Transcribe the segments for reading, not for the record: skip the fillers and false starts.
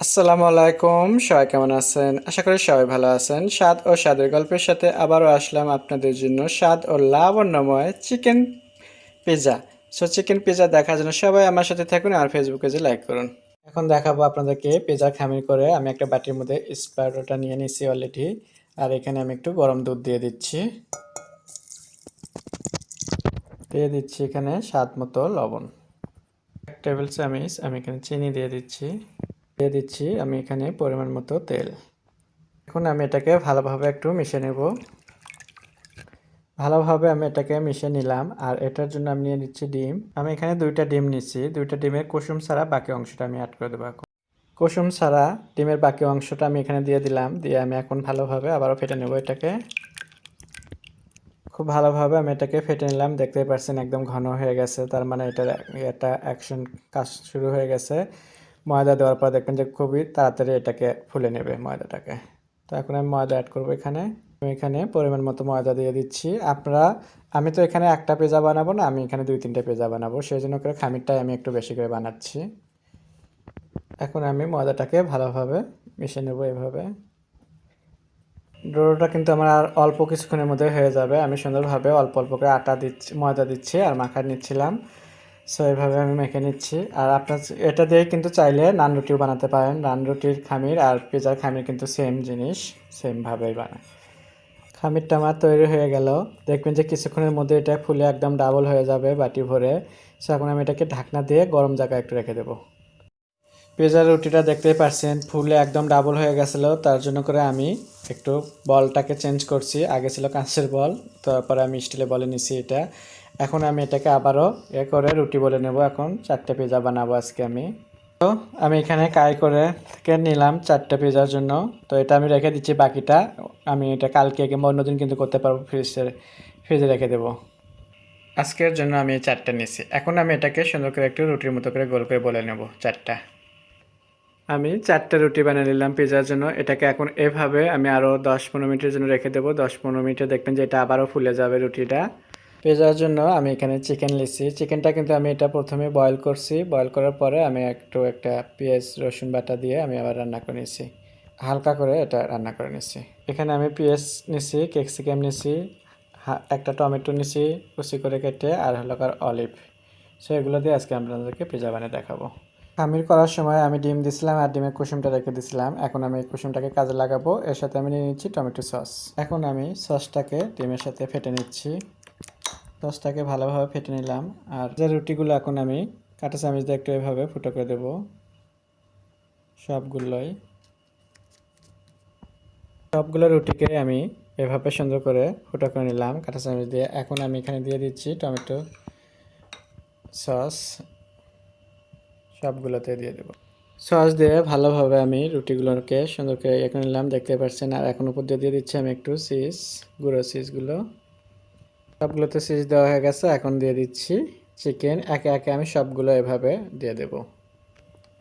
আসসালামু আলাইকুম, সবাই কেমন আছেন? আশা করি সবাই ভালো আছেন। স্বাদ ও স্বাদের গল্পের সাথে আবারও আসলাম আপনাদের জন্য স্বাদ ও লাবণ্যময় চিকেন পিৎজা। চিকেন পিৎজা দেখার জন্য সবাই আমার সাথে থাকুন আর ফেসবুক পেজে লাইক করুন। এখন দেখাবো আপনাদেরকে পিৎজা খামির করে আমি একটা বাটির মধ্যে স্প্রাউটটা নিয়ে নিছি অলরেডি। আর এখানে আমি একটু গরম দুধ দিয়ে দিচ্ছি। দিয়ে দিচ্ছি এখানে স্বাদ মতো লবণ। 1 টেবিল চামচ আমি এখানে চিনি দিয়ে দিচ্ছি। দিয়ে দিচ্ছি আমি এখানে পরিমাণ মতো তেল। এখন আমি এটাকে ভালোভাবে একটু মিশিয়ে নেব। ভালোভাবে আমি এটাকে মিশিয়ে নিলাম। আর এটার জন্য আমি নিয়ে নিচ্ছি ডিম। আমি এখানে 2টা ডিম নিচ্ছি। 2টা ডিমের কুসুম ছাড়া বাকি অংশটা আমি অ্যাড করে দেবো এখন। কুসুম ছাড়া ডিমের বাকি অংশটা আমি এখানে দিয়ে দিলাম। দিয়ে আমি এখন ভালোভাবে আবারও ফেটে নেব এটাকে। খুব ভালোভাবে আমি এটাকে ফেটে নিলাম। দেখতেই পাচ্ছেন একদম ঘন হয়ে গেছে। তার মানে এটা অ্যাকশন কাজ শুরু হয়ে গেছে। ময়দা দেওয়ার পর দেখবেন যে খুবই তাড়াতাড়ি এটাকে ফুলে নেবে ময়দাটাকে। তো এখন আমি ময়দা অ্যাড করবো এখানে। আমি এখানে পরিমাণ মতো ময়দা দিয়ে দিচ্ছি। আমি তো এখানে একটা পিৎজা বানাবো না, আমি এখানে 2-3টা পিৎজা বানাবো, সেই জন্য করে খামিরটাই আমি একটু বেশি করে বানাচ্ছি। এখন আমি ময়দাটাকে ভালোভাবে মিশিয়ে নেব এভাবে। ডোটা কিন্তু আমার আর অল্প কিছুক্ষণের মধ্যে হয়ে যাবে। আমি সুন্দরভাবে অল্প অল্প করে ময়দা দিচ্ছি আর মাখা নিচ্ছিলাম। সো এইভাবে আমি মেখে নিচ্ছি। আর আপনার এটা দিয়ে কিন্তু চাইলে নান রুটিও বানাতে পারেন। নান রুটির খামির আর পিৎজার খামির কিন্তু সেম জিনিস, সেমভাবেই বানায়। খামিরটা আমার তৈরি হয়ে গেল। দেখবেন যে কিছুক্ষণের মধ্যে এটা ফুলে একদম ডাবল হয়ে যাবে বাটি ভরে। সো এখন আমি এটাকে ঢাকনা দিয়ে গরম জায়গায় একটু রেখে দেবো। পিৎজার রুটিটা দেখতেই পাচ্ছেন ফুলে একদম ডাবল হয়ে গেছিলো, তার জন্য করে আমি একটু বলটাকে চেঞ্জ করছি। আগে ছিল কাঁচের বল, তারপরে আমি স্টিলের বলে নিছি এটা। এখন আমি এটাকে আবারও করে রুটি বলে নেব। এখন 4টে পিৎজা বানাবো আজকে আমি। তো আমি এখানে করে থেকে নিলাম 4টে পিৎজার জন্য। তো এটা আমি রেখে দিচ্ছি বাকিটা। আমি এটা কালকে কিংবা অন্যদিন কিন্তু করতে পারবো, ফ্রিজে রেখে দেবো। আজকের জন্য আমি 4টে নিছি। এখন আমি এটাকে সুন্দর করে একটু রুটির মতো করে গোল করে বলে নেব 4টা। আমি 4টে রুটি বানিয়ে নিলাম পিৎজার জন্য। এটাকে এখন এভাবে আমি আরও 10-15 মিনিটের জন্য রেখে দেবো। 10-15 মিনিটে দেখবেন যে এটা আবারও ফুলে যাবে রুটিটা। পিৎজার জন্য আমি এখানে চিকেন নিচ্ছি। চিকেনটা কিন্তু আমি এটা প্রথমে বয়েল করছি। বয়েল করার পরে আমি একটা পেঁয়াজ রসুন বাটা দিয়ে আমি আবার রান্না করে নিচ্ছি। হালকা করে এটা রান্না করে নিচ্ছি। এখানে আমি পেঁয়াজ নিচ্ছি, ক্যাপসিকাম নিচ্ছি, একটা টমেটো নিচ্ছি কুচি করে কেটে, আর হলো অলিভ। সো এগুলো দিয়ে আজকে আপনাদেরকে পিৎজা বানিয়ে দেখাবো। খামির করার সময় আমি ডিম দিছিলাম আর ডিমের কুসুমটা রেখে দিছিলাম। এখন আমি এই কুসুমটাকে কাজে লাগাবো। এর সাথে আমি নিয়ে নিচ্ছি টমেটো সস। এখন আমি সসটাকে ডিমের সাথে ফেটে নিচ্ছি। সসটাকে ভালোভাবে ফেটে নিলাম। আর যে রুটিগুলো এখন আমি কাঁটা চামচ দিয়ে একটু এভাবে ফুটো করে দেবো সবগুলোই। সবগুলো রুটিকে আমি এভাবে সুন্দর করে ফুটো করে নিলাম কাঁটা চামচ দিয়ে। এখন আমি এখানে দিয়ে দিচ্ছি টমেটো সস, সবগুলোতে দিয়ে দেবো। সস দিয়ে ভালোভাবে আমি রুটিগুলোকে সুন্দর করে এখন নিলাম, দেখতে পাচ্ছেন। আর এখন উপর দিয়ে দিচ্ছি আমি একটু চিজ, গুঁড়ো চিজগুলো। সবগুলোতে চিজ দেওয়া হয়ে গেছে। এখন দিয়ে দিচ্ছি চিকেন। একে একে আমি সবগুলো এভাবে দিয়ে দেব।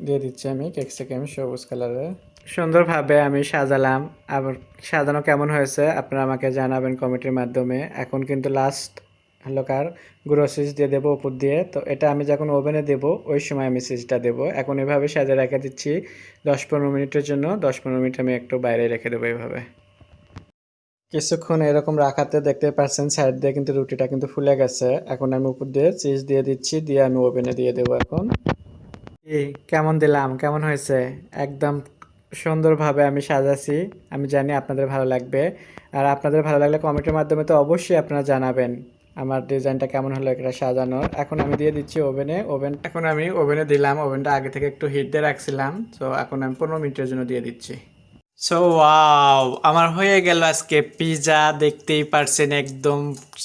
দিয়ে দিচ্ছি আমি ক্যাপসিকাম সবুজ কালারের। সুন্দরভাবে আমি সাজালাম। আবার সাজানো কেমন হয়েছে আপনারা আমাকে জানাবেন কমেন্টের মাধ্যমে। এখন কিন্তু লাস্ট হালকার গুঁড়ো চিজ দিয়ে দেবো উপর দিয়ে। তো এটা আমি যখন ওভেনে দেবো ওই সময় আমি চিজটা দেবো। এখন এভাবে সাজিয়ে রেখে দিচ্ছি 10-15 মিনিটের জন্য। 10-15 মিনিট আমি একটু বাইরে রেখে দেবো এভাবে। কিছুক্ষণ এরকম রাখাতে দেখতে পাচ্ছেন সাইড দিয়ে কিন্তু রুটিটা কিন্তু ফুলে গেছে। এখন আমি উপর দিয়ে চিজ দিয়ে দিচ্ছি, দিয়ে আমি ওভেনে দিয়ে দেবো এখন। কেমন দিলাম, কেমন হয়েছে? একদম সুন্দরভাবে আমি সাজাছি। আমি জানি আপনাদের ভালো লাগবে। আর আপনাদের ভালো লাগলে কমেন্টের মাধ্যমে তো অবশ্যই আপনারা জানাবেন আমার ডিজাইনটা কেমন হলো এটা সাজানোর। এখন আমি দিয়ে দিচ্ছি ওভেনে। এখন আমি ওভেনে দিলাম। ওভেনটা আগে থেকে একটু হিট দিয়ে রাখছিলাম। তো এখন আমি 15 মিনিটের জন্য দিয়ে দিচ্ছি। সো ওয়াও, আমার হয়ে গেল আজকে পিৎজা। দেখতেই পারছেন একদম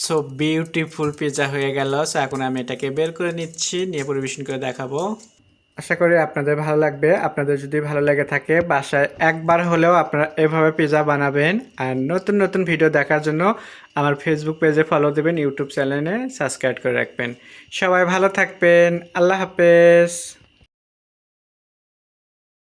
সো বিউটিফুল পিৎজা হয়ে গেল। সো এখন আমি এটাকে বের করে নিচ্ছি, নিয়ে পরিবেশন করে দেখাবো। আশা করি আপনাদের ভালো লাগবে। আপনাদের যদি ভালো লেগে থাকে বাসায় একবার হলেও আপনারা এভাবে পিৎজা বানাবেন। আর নতুন নতুন ভিডিও দেখার জন্য আমার ফেসবুক পেজে ফলো দেবেন, ইউটিউব চ্যানেলে সাবস্ক্রাইব করে রাখবেন। সবাই ভালো থাকবেন। আল্লাহ হাফেজ।